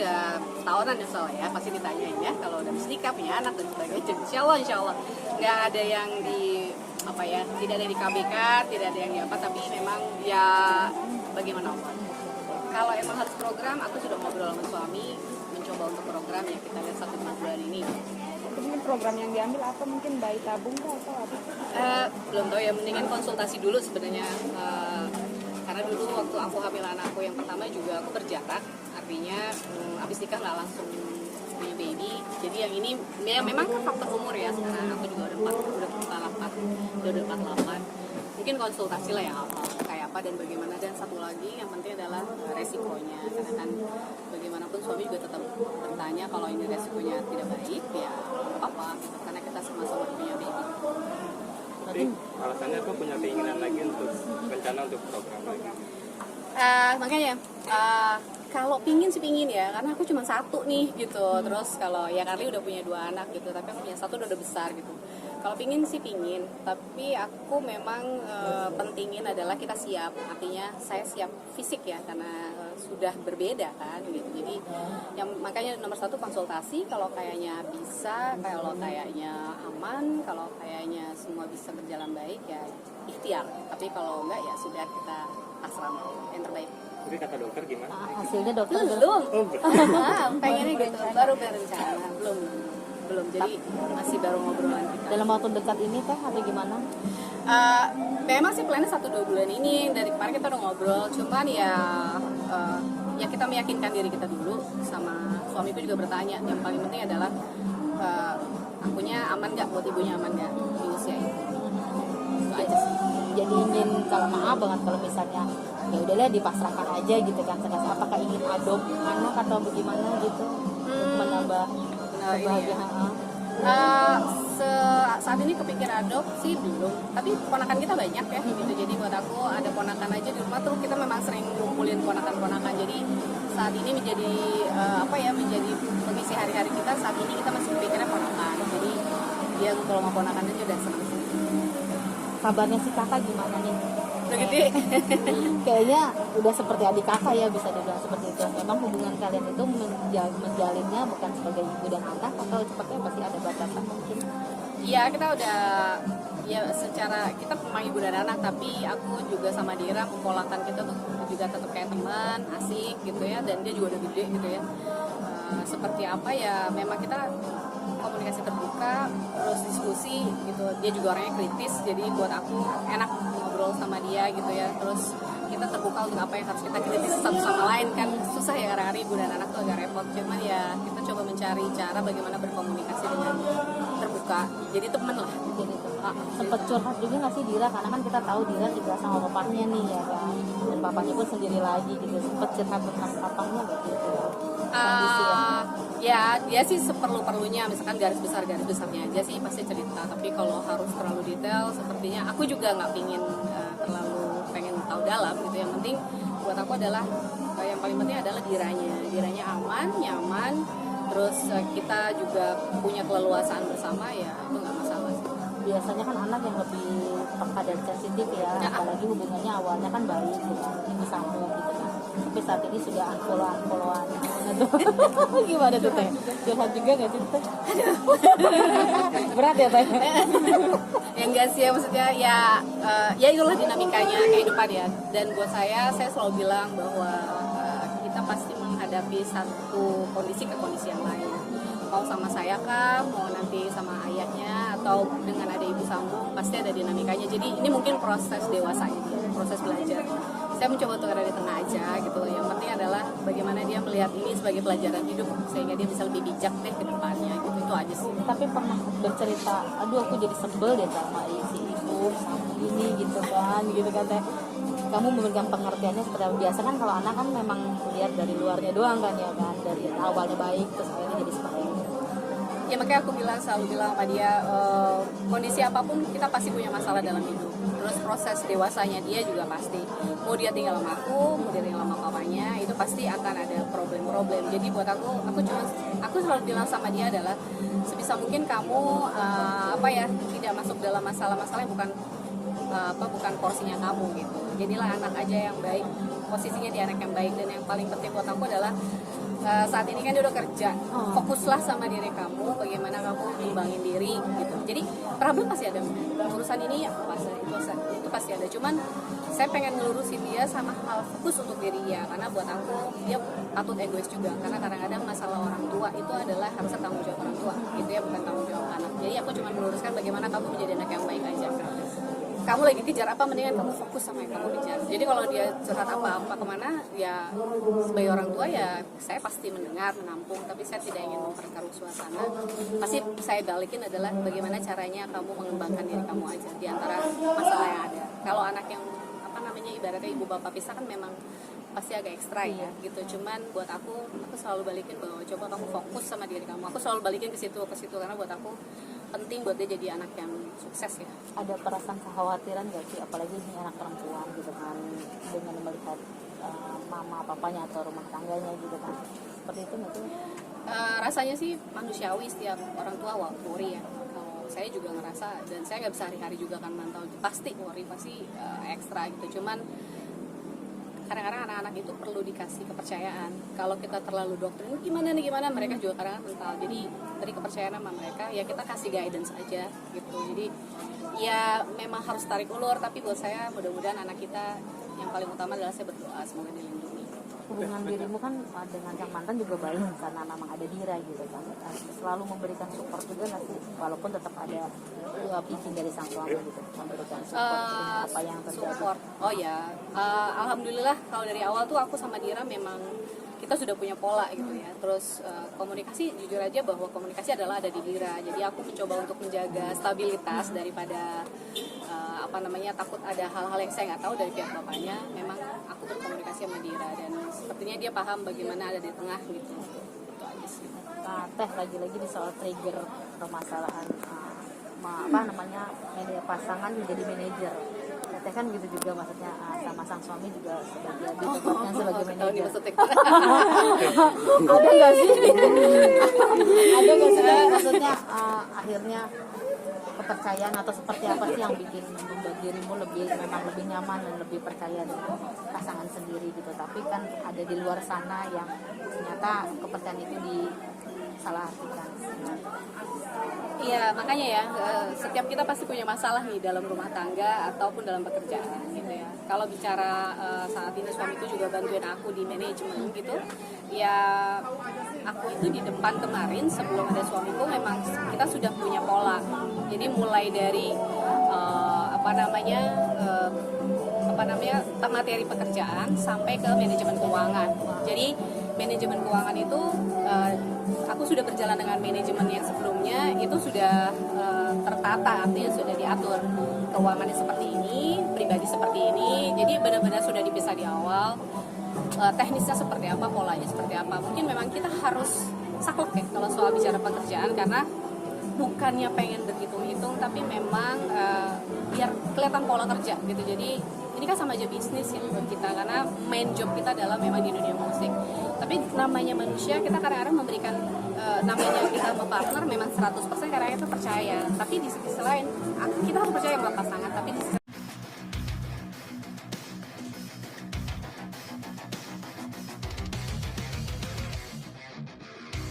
udah tahunan ya soalnya ya, pasti ditanyain ya kalau udah habis nikah punya anak dan sebagainya. Insya Allah nggak ada yang di apa ya, tidak ada yang di KBK, tidak ada yang di apa, tapi memang ya bagaimana Allah. Kalau emang harus program, aku sudah ngobrol sama suami mencoba untuk program ya, kita lihat 1-2 bulan ini. Mungkin program yang diambil apa, mungkin bayi tabung atau apa? Belum tahu ya, mendingan konsultasi dulu sebenarnya. Karena dulu waktu aku hamil anakku yang pertama juga aku berjarak, artinya abis nikah nggak langsung punya baby. Jadi yang ini ya memang kan faktor umur ya, sekarang aku juga udah 48. Mungkin konsultasi lah ya apa, kayak apa dan bagaimana. Dan satu lagi yang penting adalah resikonya, karena kan bagaimanapun suami juga tetap bertanya kalau ini resikonya tidak baik ya apa, karena kita sama-sama punya baby. Tapi alasannya aku punya keinginan lagi untuk rencana untuk program lagi. Makanya kalau pingin sih pingin ya, karena aku cuma satu nih gitu. Terus kalau ya Carly udah punya 2 anak gitu, tapi aku punya satu udah besar gitu. Kalau pingin sih pingin, tapi aku memang pentingin adalah kita siap. Artinya saya siap fisik ya, karena sudah berbeda kan gitu. Jadi yang makanya nomor 1 konsultasi. Kalau kayaknya bisa, kalau kayaknya aman, kalau kayaknya semua bisa berjalan baik ya ikhtiar. Tapi kalau enggak ya sudah, kita pasrah yang terbaik. Jadi kata dokter gimana? Hasilnya dokter Belum. Pengennya gitu, baru berencana. Belum. Jadi masih baru ngobrolan kita. dalam waktu dekat ini teh atau gimana? Memang sih plannya 1-2 bulan ini. Dari kemarin kita udah ngobrol, cuman ya kita meyakinkan diri kita dulu. Sama suamiku juga bertanya, yang paling penting adalah akunya aman nggak, buat ibunya aman nggak di usia itu. Itu aja sih. Jadi ingin, kalau maaf banget kalau misalnya ya udahlah dipasrahkan aja gitu kan, apakah ingin adopt anak atau bagaimana gitu untuk menambah kebahagiaan? Saat ini kepikiran adopsi belum, tapi ponakan kita banyak ya gitu. Jadi buat aku ada ponakan aja di rumah tuh, kita memang sering ngumpulin ponakan-ponakan. Jadi saat ini menjadi menjadi pengisi hari-hari kita. Saat ini kita masih kepikiran ponakan. Jadi dia kalau mau ponakan aja udah senang. Kabarnya si kakak gimana nih? Udah gede. Kayaknya udah seperti adik kakak ya, bisa dibilang seperti itu. Memang hubungan kalian itu menjalinnya bukan sebagai ibu dan anak, atau sepertinya pasti ada batasan mungkin? Iya, kita udah ya secara kita memang ibu dan anak, tapi aku juga sama Dira mempolakan kita tuh juga tetap kayak teman, asik gitu ya, dan dia juga udah gede gitu ya. Seperti apa ya, memang kita komunikasi terbuka, terus diskusi gitu. Dia juga orangnya kritis, jadi buat aku enak ngobrol sama dia gitu ya. Terus kita terbuka untuk apa yang harus kita kritis satu sama lain kan. Susah ya kadang-kadang ibu dan anak tuh agak repot, cuman ya kita coba mencari cara bagaimana berkomunikasi dengan terbuka, jadi temen lah. Jadi sempat curhat juga nggak sih Dira, karena kan kita tahu Dira tinggal sama bapaknya nih ya kan, dan bapaknya pun sendiri lagi gitu. Sempat curhat tentang bapaknya nggak gitu? Ya dia sih seperlu-perlunya, misalkan garis besarnya aja sih pasti cerita. Tapi kalau harus terlalu detail, sepertinya aku juga nggak pingin terlalu pengen tahu dalam gitu. Yang penting buat aku adalah yang paling penting adalah diranya aman, nyaman. Terus kita juga punya keleluasaan bersama, ya itu nggak masalah sih. Biasanya kan anak yang lebih peka dan sensitif ya, apalagi hubungannya awalnya kan baik gitu, ibu sambung gitu kan. Tapi saat ini sudah unfollow-an. Gimana tuh teh? Curhat juga nggak sih teh? Berat ya teh? Ya enggak sih ya, maksudnya ya itulah dinamikanya kehidupan ya. Dan buat saya selalu bilang bahwa kita pasti menghadapi satu kondisi ke kondisi yang lain. Mau sama saya kah, mau nanti sama ayahnya, atau dengan ada ibu sambung, pasti ada dinamikanya. Jadi ini mungkin proses dewasanya, proses belajar. Saya mencoba untuk ada di tengah aja gitu. Yang penting adalah bagaimana dia melihat ini sebagai pelajaran hidup, sehingga dia bisa lebih bijak deh ke depannya gitu. Itu aja sih. Tapi pernah bercerita, aduh aku jadi sebel deh sama si ibu sambung ini gitu kan teh. Kamu memberikan pengertiannya seperti biasa kan, kalau anak kan memang lihat dari luarnya doang kan ya kan, dari awalnya baik terus akhirnya jadi seperti ini. Ya makanya aku selalu bilang sama dia, kondisi apapun kita pasti punya masalah dalam hidup. Terus proses dewasanya dia juga pasti. Mau dia tinggal sama aku, mau dia tinggal sama papanya, itu pasti akan ada problem-problem. Jadi buat aku selalu bilang sama dia adalah sebisa mungkin kamu tidak masuk dalam masalah-masalah yang bukan porsinya kamu gitu. Jadilah anak aja yang baik, posisinya di anak yang baik. Dan yang paling penting buat aku adalah saat ini kan dia udah kerja, Oh. fokuslah sama diri kamu, bagaimana kamu ngembangin diri gitu. Jadi problem pasti ada, urusan ini ya itu pasti ada. Cuman saya pengen ngelurusin dia sama hal fokus untuk diri dia, karena buat aku dia patut egois juga, karena kadang-kadang masalah orang tua itu adalah harusnya tanggung jawab orang tua gitu ya, bukan tanggung jawab anak. Jadi aku cuma meluruskan bagaimana kamu menjadi anak yang baik aja. Kamu lagi kejar apa, mendingan kamu fokus sama yang kamu kejar. Jadi kalau dia curhat apa-apa kemana, ya sebagai orang tua ya saya pasti mendengar, menampung, tapi saya tidak ingin memperkeruh suasana. Pasti saya balikin adalah bagaimana caranya kamu mengembangkan diri kamu aja di antara masalah yang ada. Kalau anak yang apa namanya ibaratnya ibu bapak pisah kan memang pasti agak ekstra ya gitu. Cuman buat aku selalu balikin bahwa coba kamu fokus sama diri kamu. Aku selalu balikin ke situ karena buat aku penting buat dia jadi anak yang sukses ya. Ada perasaan kekhawatiran gak sih, apalagi ini anak perempuan gitu kan, dengan melihat mama papanya atau rumah tangganya gitu kan, seperti itu nggak sih? Rasanya sih manusiawi, setiap orang tua worry ya. Kalau saya juga ngerasa, dan saya nggak bisa hari-hari juga kan mantau, pasti worry, pasti ekstra gitu. Cuman kadang-kadang anak-anak itu perlu dikasih kepercayaan. Kalau kita terlalu doktrin gimana mereka juga kadang-kadang mental. Jadi beri kepercayaan sama mereka, ya kita kasih guidance aja gitu. Jadi ya memang harus tarik ulur, tapi buat saya mudah-mudahan anak kita yang paling utama adalah saya berdoa semoga dilindungi. Hubungan dirimu kan dengan sang mantan juga baik karena memang ada Dira gitu kan, selalu memberikan support juga nggak sih, walaupun tetap ada izin dari sang suami gitu, memberikan support apa yang terjadi. Support. Oh ya, alhamdulillah kalau dari awal tuh aku sama Dira memang kita sudah punya pola gitu ya. Terus komunikasi, jujur aja bahwa komunikasi adalah ada di Dira. Jadi aku mencoba untuk menjaga stabilitas daripada takut ada hal-hal yang saya nggak tahu dari pihak bapaknya. Memang aku berkomunikasi sama Dira dan sepertinya dia paham bagaimana ada di tengah gitu. Itu aja sih. Nah, Teh lagi-lagi di soal trigger permasalahan pasangan menjadi manajer. Teh kan gitu juga maksudnya, sama sang suami juga sebagai ditempatkan sebagai manajer. Ada nggak sih? Ada nggak sih maksudnya akhirnya kepercayaan atau seperti apa sih yang bikin membuat dirimu lebih nyaman dan lebih percaya dengan pasangan sendiri gitu, tapi kan ada di luar sana yang ternyata kepercayaan itu disalahartikan. Iya, makanya ya, setiap kita pasti punya masalah nih dalam rumah tangga ataupun dalam pekerjaan gitu ya. Kalau bicara saat ini suamiku juga bantuin aku di manajemen gitu, ya aku itu di depan kemarin sebelum ada suamiku memang kita sudah punya pola. Jadi mulai dari materi pekerjaan sampai ke manajemen keuangan. Jadi manajemen keuangan itu aku sudah berjalan dengan manajemen yang sebelumnya itu sudah tertata, artinya sudah diatur keuangannya seperti ini, pribadi seperti ini. Jadi benar-benar sudah dipisah di awal. Teknisnya seperti apa, polanya seperti apa. Mungkin memang kita harus saklek ya kalau soal bicara pekerjaan, karena bukannya pengen berhitung-hitung, tapi memang biar kelihatan pola kerja gitu. Jadi ini kan sama aja bisnis ya buat kita, karena main job kita adalah memang di dunia musik. Tapi namanya manusia, kita kadang-kadang memberikan namanya kita sama partner memang 100% karena itu percaya. Tapi di sisi lain kita harus percaya sama pasangan, tapi di sisi